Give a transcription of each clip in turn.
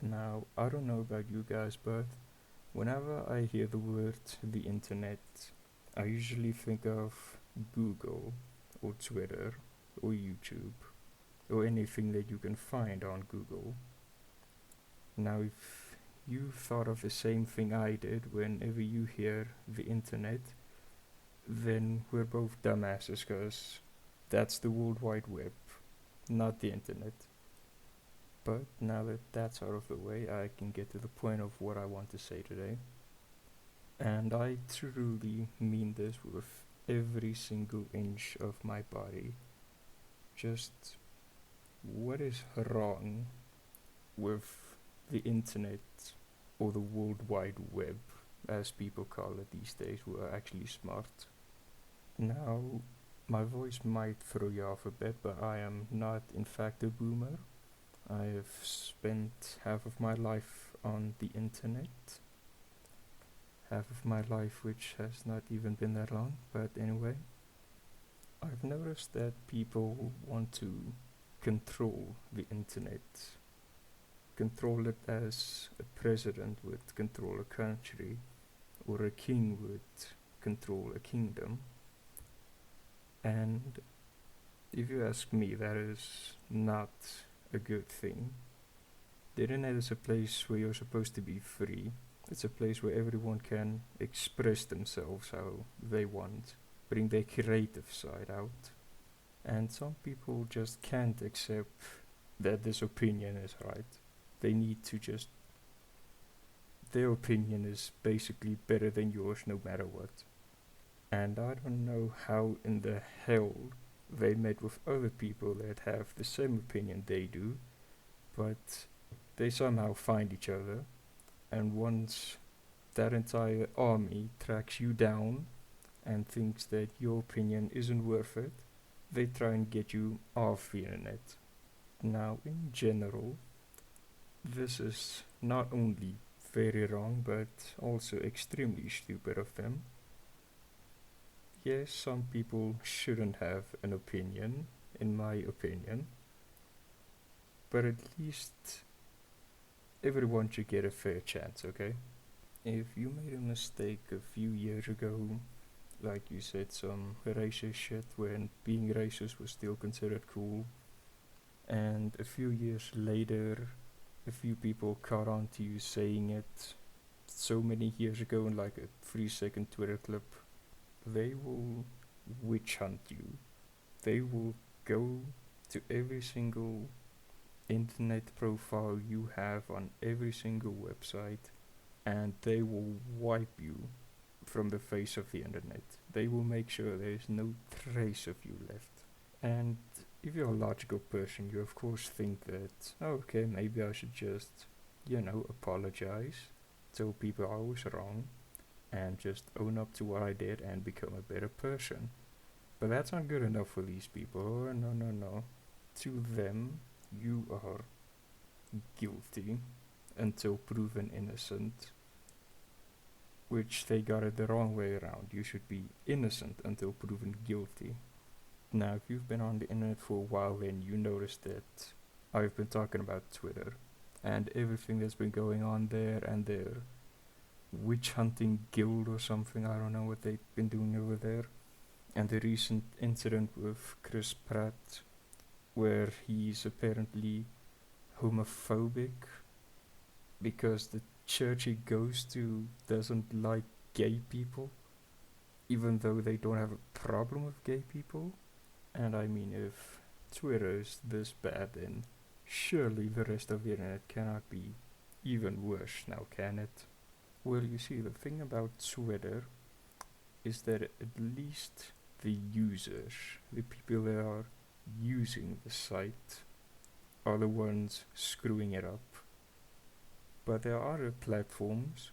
Now, I don't know about you guys, but whenever I hear the word the internet, I usually think of Google or Twitter or YouTube or anything that you can find on Google. Now, if you thought of the same thing I did whenever you hear the internet, then we're both dumbasses because that's the World Wide Web, not the internet. But now that that's out of the way, I can get to the point of what I want to say today. And I truly mean this with every single inch of my body. Just what is wrong with the internet or the World Wide Web, as people call it these days, who are actually smart? Now, my voice might throw you off a bit, but I am not, in fact, a boomer. I have spent half of my life on the internet, half of my life which has not even been that long, but anyway, I've noticed that people want to control the internet, control it as a president would control a country, or a king would control a kingdom. And if you ask me, that is not a good thing. The internet is a place where you're supposed to be free. It's a place where everyone can express themselves how they want, bring their creative side out. And some people just can't accept that this opinion is right. They need to just. Their opinion is basically better than yours no matter what. And I don't know how in the hell they met with other people that have the same opinion they do, but they somehow find each other, and once that entire army tracks you down and thinks that your opinion isn't worth it, they try and get you off the internet. Now, in general, this is not only very wrong but also extremely stupid of them. Yes, some people shouldn't have an opinion, in my opinion, but at least everyone should get a fair chance, okay? If you made a mistake a few years ago, like you said some racist shit when being racist was still considered cool, and a few years later, a few people caught on to you saying it so many years ago in like a 3-second Twitter clip, they will witch hunt you. They will go to every single internet profile you have on every single website, and they will wipe you from the face of the internet. They will make sure there is no trace of you left. And if you're a logical person, you of course think that, oh, okay, maybe I should just, apologize, tell people I was wrong, and just own up to what I did and become a better person. But that's not good enough for these people. Oh, no, no, no. To them, you are guilty until proven innocent, which they got it the wrong way around. You should be innocent until proven guilty. Now, if you've been on the internet for a while, then you notice that I've been talking about Twitter and everything that's been going on there and their witch hunting guild or something. I don't know what they've been doing over there. And the recent incident with Chris Pratt, where he's apparently homophobic because the church he goes to doesn't like gay people, even though they don't have a problem with gay people. And I mean, if Twitter is this bad, then surely the rest of the internet cannot be even worse now, can it? Well, you see, the thing about Twitter is that at least the users, the people that are using the site, are the ones screwing it up. But there are other platforms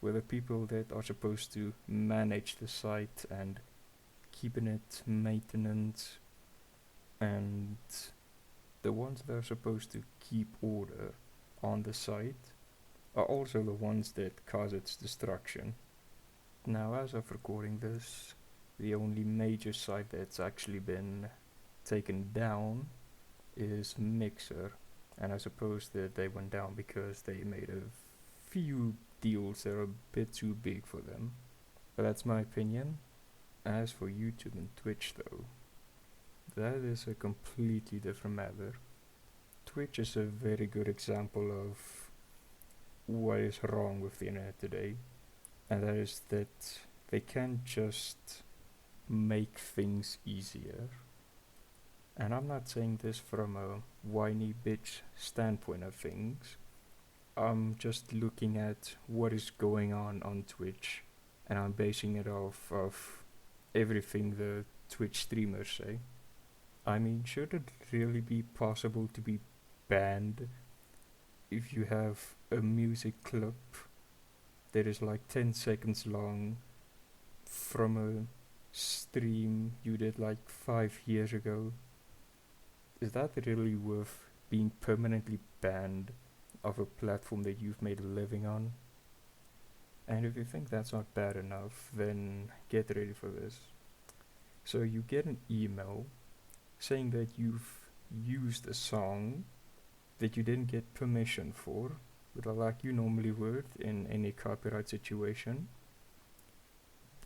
where the people that are supposed to manage the site and keeping it maintenance, and the ones that are supposed to keep order on the site, are also the ones that cause its destruction. Now, as of recording this, the only major site that's actually been taken down is Mixer, and I suppose that they went down because they made a few deals that are a bit too big for them. But that's my opinion. As for YouTube and Twitch, though, that is a completely different matter. Twitch is a very good example of what is wrong with the internet today, and that is that they can't just make things easier. And I'm not saying this from a whiny bitch standpoint of things. I'm just looking at what is going on Twitch, and I'm basing it off of everything the Twitch streamers say. I mean, should it really be possible to be banned if you have a music clip that is like 10 seconds long from a stream you did like 5 years ago? Is that really worth being permanently banned of a platform that you've made a living on? And if you think that's not bad enough, then get ready for this. So you get an email saying that you've used a song that you didn't get permission for, but like you normally would in any copyright situation.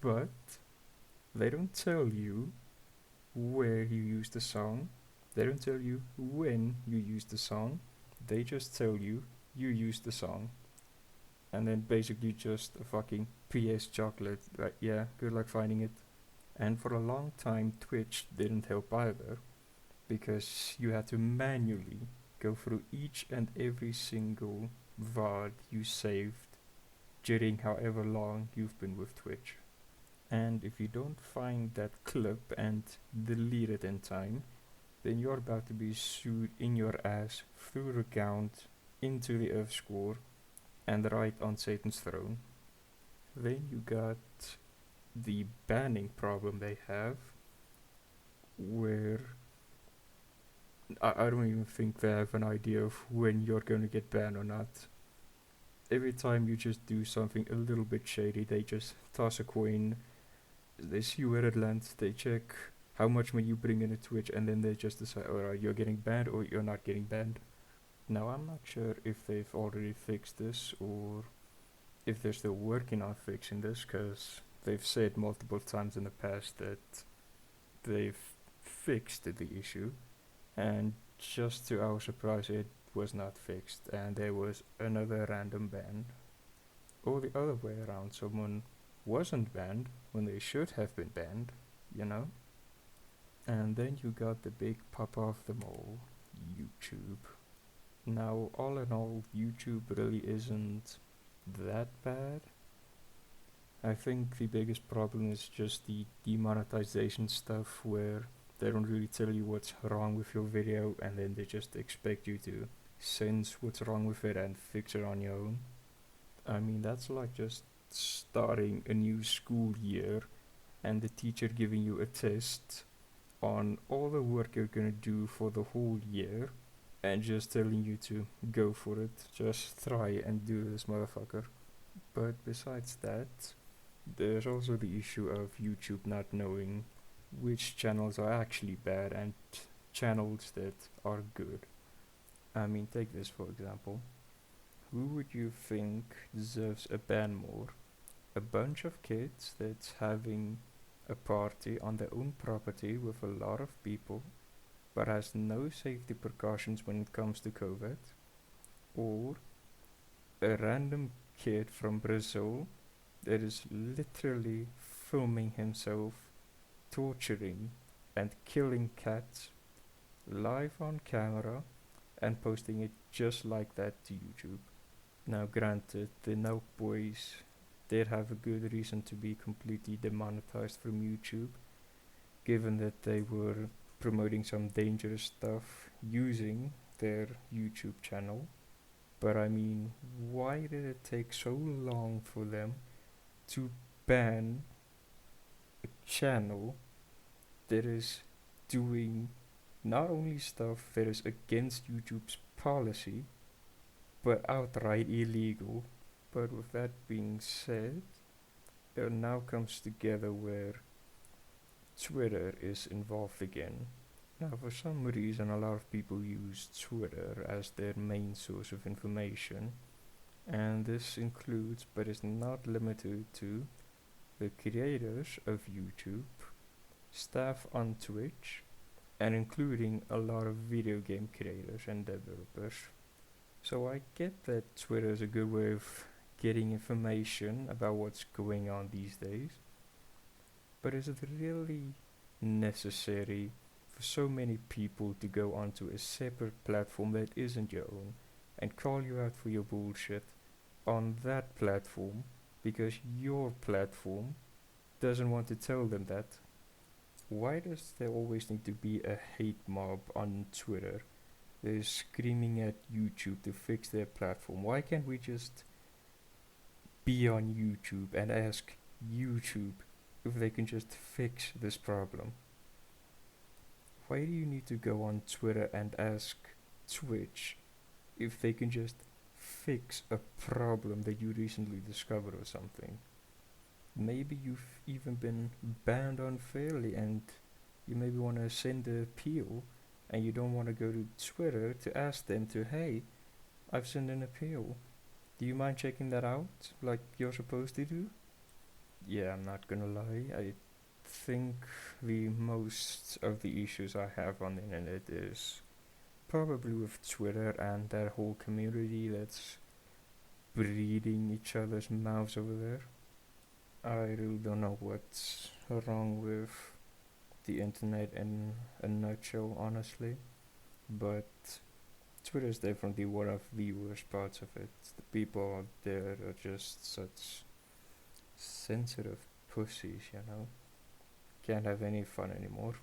But they don't tell you where you used the song. They don't tell you when you used the song. They just tell you used the song. And then basically just a fucking PS chocolate. Like, yeah, good luck finding it. And for a long time, Twitch didn't help either, because you had to manually go through each and every single VOD you saved during however long you've been with Twitch. And if you don't find that clip and delete it in time, then you're about to be sued in your ass through the count into the Earth score and right on Satan's throne. Then you got the banning problem they have, where I don't even think they have an idea of when you're going to get banned or not. Every time you just do something a little bit shady, they just toss a coin, they see where it lands, they check how much money you bring into Twitch, and then they just decide, alright, you're getting banned or you're not getting banned. Now, I'm not sure if they've already fixed this or if they're still working on fixing this, because they've said multiple times in the past that they've fixed the issue, and just to our surprise, it was not fixed, and there was another random ban. Or the other way around, someone wasn't banned when they should have been banned, you know? And then you got the big pop of them all, YouTube. Now, all in all, YouTube really isn't that bad. I think the biggest problem is just the demonetization stuff, where they don't really tell you what's wrong with your video, and then they just expect you to sense what's wrong with it and fix it on your own. I mean, that's like just starting a new school year and the teacher giving you a test on all the work you're gonna do for the whole year and just telling you to go for it, just try and do this, motherfucker. But besides that, there's also the issue of YouTube not knowing which channels are actually bad and channels that are good. I mean, take this for example. Who would you think deserves a ban more? A bunch of kids that's having a party on their own property with a lot of people, but has no safety precautions when it comes to COVID? Or a random kid from Brazil that is literally filming himself torturing and killing cats live on camera and posting it just like that to YouTube? Now granted, the Nelk boys did have a good reason to be completely demonetized from YouTube, given that they were promoting some dangerous stuff using their YouTube channel. But I mean, why did it take so long for them to ban a channel that is doing not only stuff that is against YouTube's policy, but outright illegal? But with that being said, it now comes together where Twitter is involved again. Now, for some reason, a lot of people use Twitter as their main source of information, and this includes but is not limited to the creators of YouTube, staff on Twitch, and including a lot of video game creators and developers. So I get that Twitter is a good way of getting information about what's going on these days, but is it really necessary for so many people to go onto a separate platform that isn't your own and call you out for your bullshit on that platform because your platform doesn't want to tell them that? Why does there always need to be a hate mob on Twitter? They're screaming at YouTube to fix their platform. Why can't we just be on YouTube and ask YouTube if they can just fix this problem? Why do you need to go on Twitter and ask Twitch if they can just fix a problem that you recently discovered or something? Maybe you've even been banned unfairly and you maybe want to send an appeal and you don't want to go to Twitter to ask them to, hey, I've sent an appeal. Do you mind checking that out like you're supposed to do? Yeah, I'm not gonna lie. I think the most of the issues I have on the internet is probably with Twitter and that whole community that's breeding each other's mouths over there. I really don't know what's wrong with the internet in a nutshell, honestly, but Twitter is definitely one of the worst parts of it. The people out there are just such sensitive pussies, you know? Can't have any fun anymore.